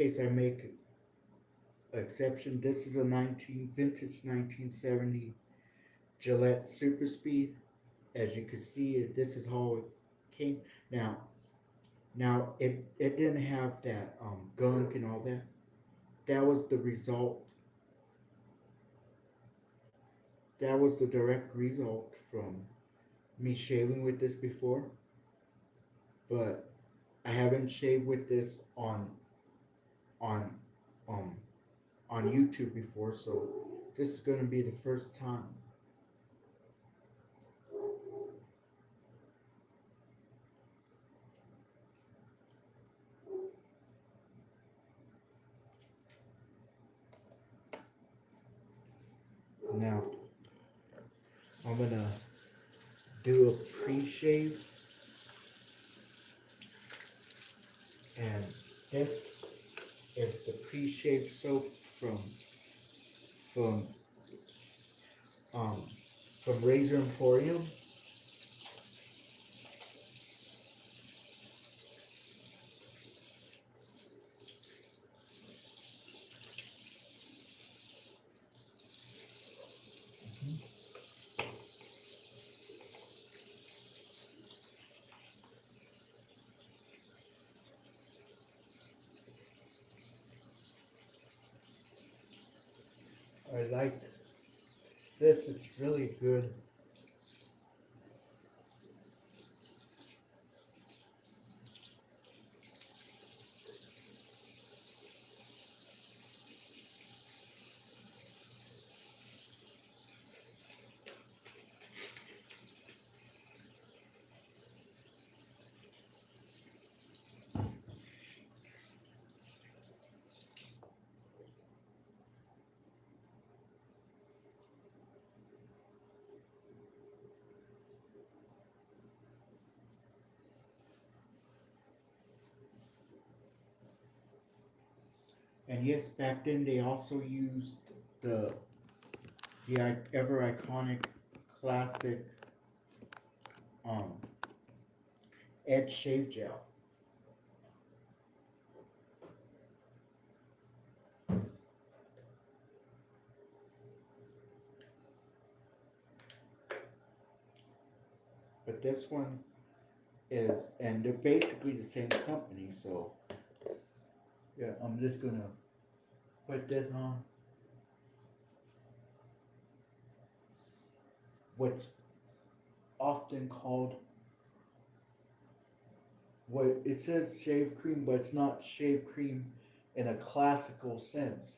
case I make exception, this is a 1970 Gillette Super Speed. As you can see, this is how it came. Now, it didn't have that gunk and all that. That was the result. That was the direct result from me shaving with this before. But I haven't shaved with this on um on YouTube before, so this is gonna be the first time. Now I'm gonna do a pre-shave, and this is the pre-shave soap from um from Razor Emporium. I like this. It's really good. And yes, back then they also used the ever iconic classic um Edge shave gel. But this one is, and they're basically the same company. So yeah, I'm just gonna put this on. What's often called, what it says shave cream, but it's not shave cream in a classical sense.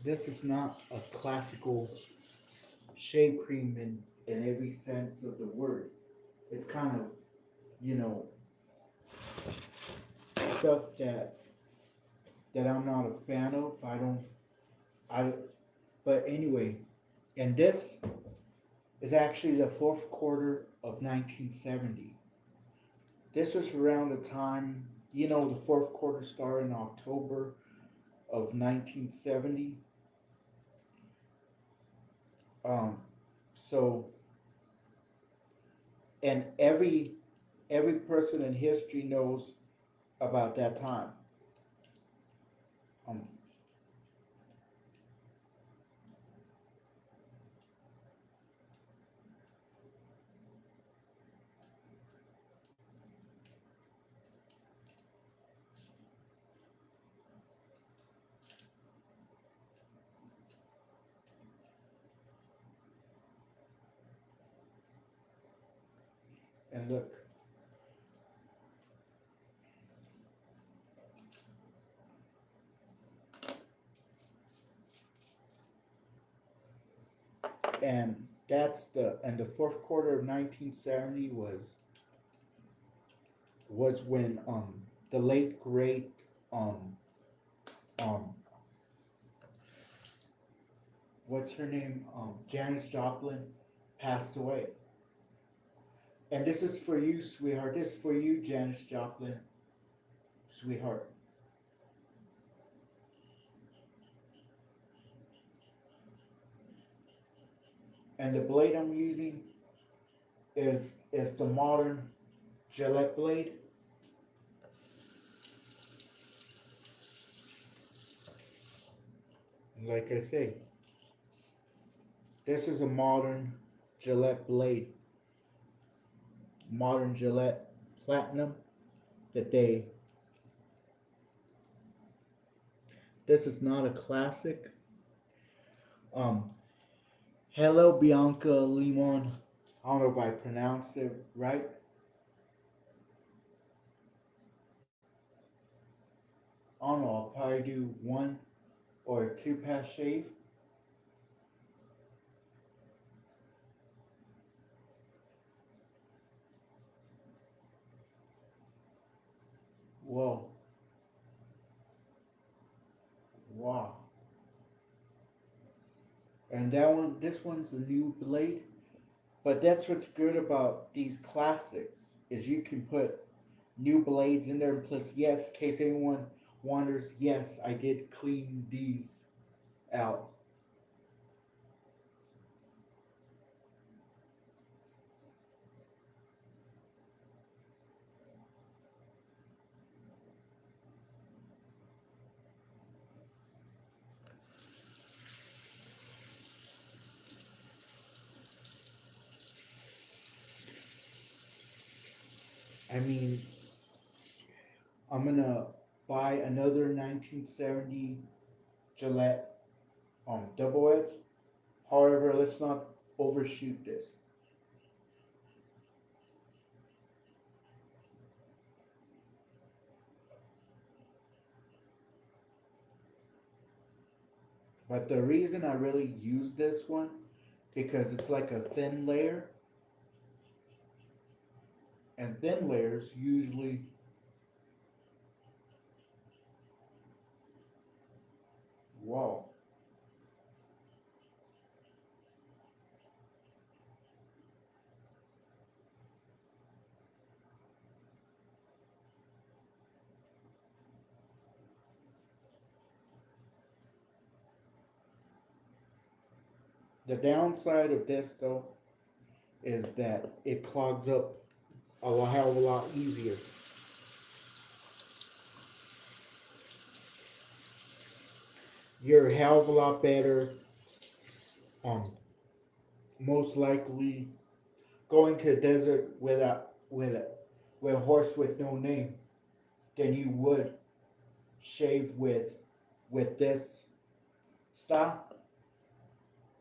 This is not a classical shave cream in every sense of the word. It's kind of, you know, stuff that I'm not a fan of. I don't I but anyway, and this is actually the fourth quarter of 1970. This was around the time, the fourth quarter started in October of 1970. Um, so, and every person in history knows about that time. Um, and look, and the fourth quarter of 1970 was when the late great um um what's her name, Janis Joplin, passed away. And this is for you, sweetheart. This is for you, Janis Joplin, sweetheart. And the blade I'm using is the modern Gillette blade. Like I say, this is a modern Gillette blade, modern Gillette Platinum that they. This is not a classic. Um, Hello Bianca Limon. I don't know if I pronounced it right. I don't know. I'll probably do one or two pass shave. Whoa, wow. And that one, this one's a new blade. But that's what's good about these classics is you can put new blades in there. Plus, yes, in case anyone wonders, yes, I did clean these out. I mean, I'm gonna buy another 1970 Gillette double edge. However, let's not overshoot this. But the reason I really use this one because it's like a thin layer, and thin layers usually wow. The downside of this though is that it clogs up a hell of a lot easier. You're a hell of a lot better um most likely going to the desert with a horse with no name than you would shave with this style.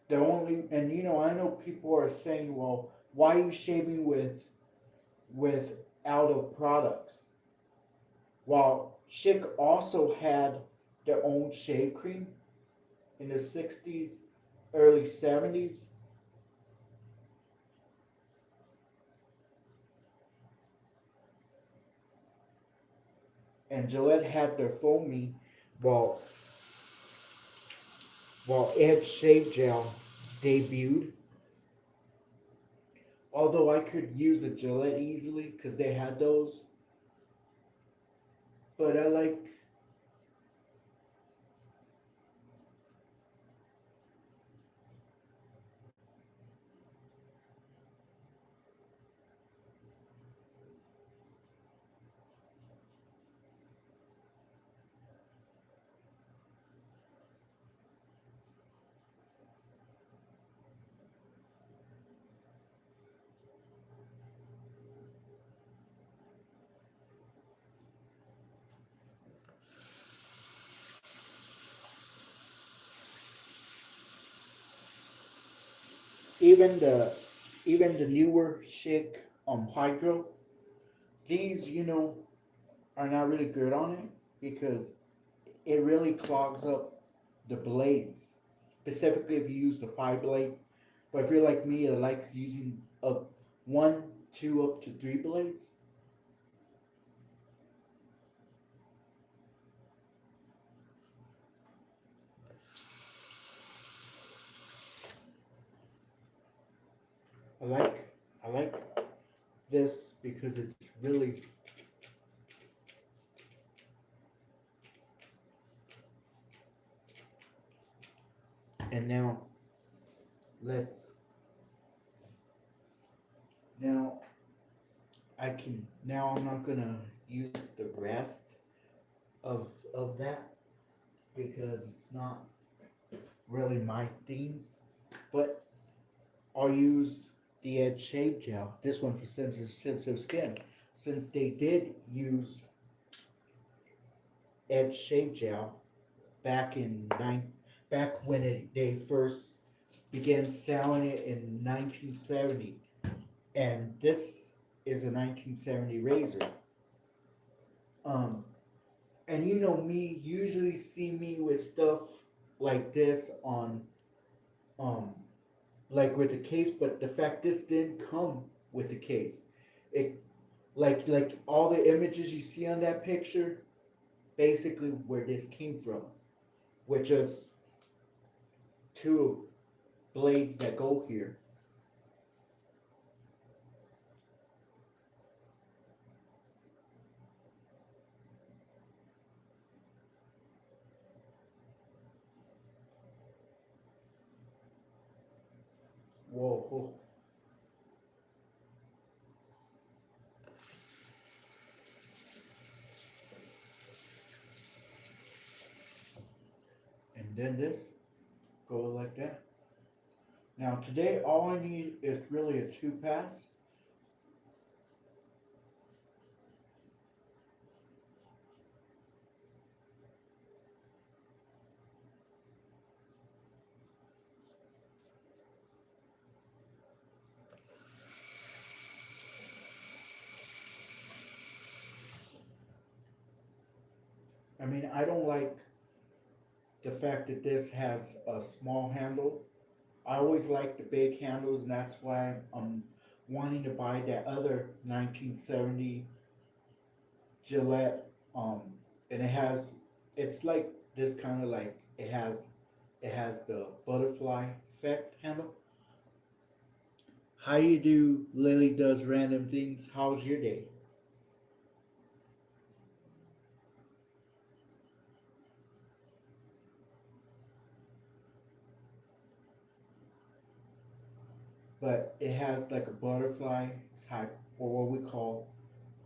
The only and you know I know people are saying, well, why are you shaving with out of products? While Schick also had their own shave cream in the 60s, early 70s, and Gillette had their foamy, while while Edge Shave Gel debuted. Although I could use a Gillette easily because they had those, but I like even the even the newer Schick Hydro. These are not really good on it because it really clogs up the blades, specifically if you use the 5 blade. But if you're like me that likes using up one, two, up to 3 blades, I like I like this because it's really, and now let's now I'm not gonna use the rest of that because it's not really my theme, but I'll use the Edge Shave Gel, this one for sensitive skin, since they did use Edge Shave Gel back in back when they first began selling it in 1970, and this is a 1970 razor. Um, and you know me, usually see me with stuff like this on, um, like with the case, but the fact this didn't come with the case, it like all the images you see on that picture, basically where this came from, which is two blades that go here. Whoa, and then this go like that. Now today all I need is really a two pass. I mean, I don't like the fact that this has a small handle. I always like the big handles, and that's why I'm wanting to buy that other 1970 Gillette. And it's like this kind of like it has the butterfly effect handle. How you do? Lily does random things. How's your day? But it has like a butterfly type, or what we call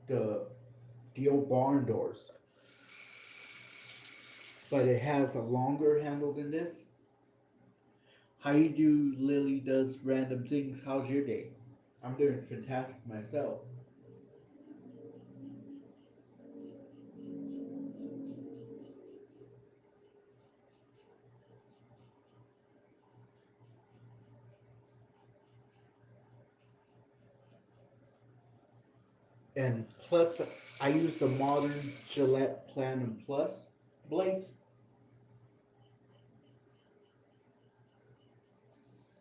the the old barn doors. But it has a longer handle than this. How you do? Lily does random things. How's your day? I'm doing fantastic myself. And plus, I use the modern Gillette Platinum Plus blades,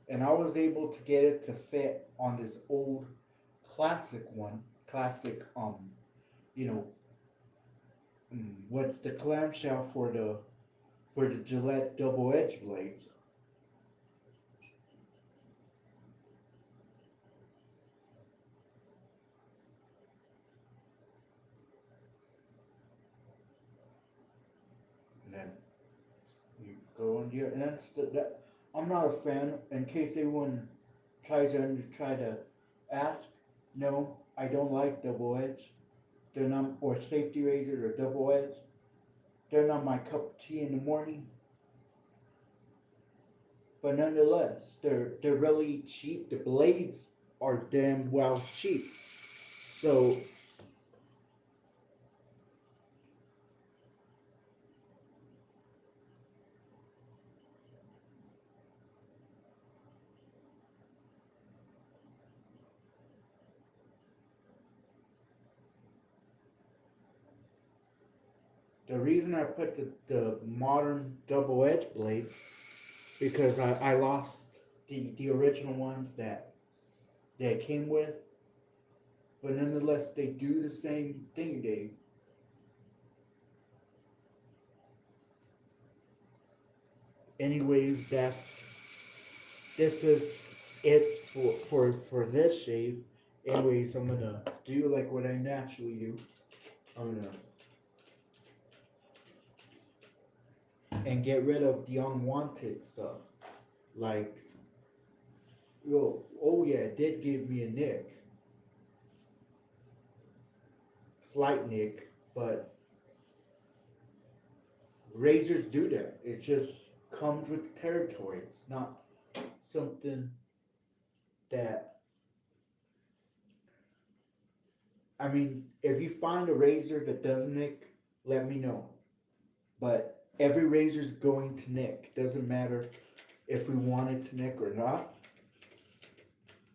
and I was able to get it to fit on this old classic one. Classic, you know, what's the clamshell for the Gillette double edge blades? And then you go on here, and that's that. I'm not a fan. In case anyone try to ask, no, I don't like double edge. They're not, or safety razors or double edge. They're not my cup of tea in the morning. But nonetheless, they're really cheap. The blades are damn well cheap. So the reason I put the modern double edge blades because I lost the original ones that came with, but nonetheless they do the same thing. They anyways that's this is it's for this shave. Anyways, I'm gonna do like what I naturally do. I'm gonna and get rid of the unwanted stuff. Like, yo, oh yeah, it did give me a nick, slight nick, but razors do that. It just comes with the territory. It's not something that, I mean, if you find a razor that doesn't nick, let me know. But every razor's going to nick. Doesn't matter if we want it to nick or not.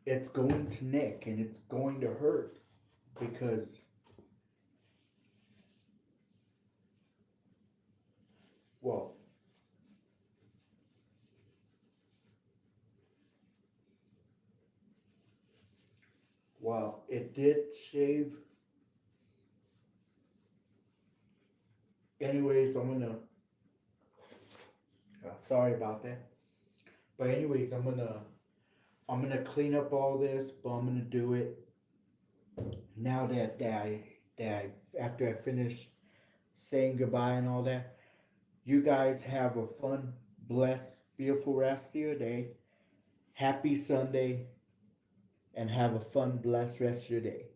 It's going to nick and it's going to hurt because, well, it did shave. Anyways, sorry about that. But anyways, I'm gonna clean up all this, but I'm gonna do it now that after I finish saying goodbye and all that. You guys have a fun, blessed, beautiful rest of your day. Happy Sunday, and have a fun, blessed rest of your day.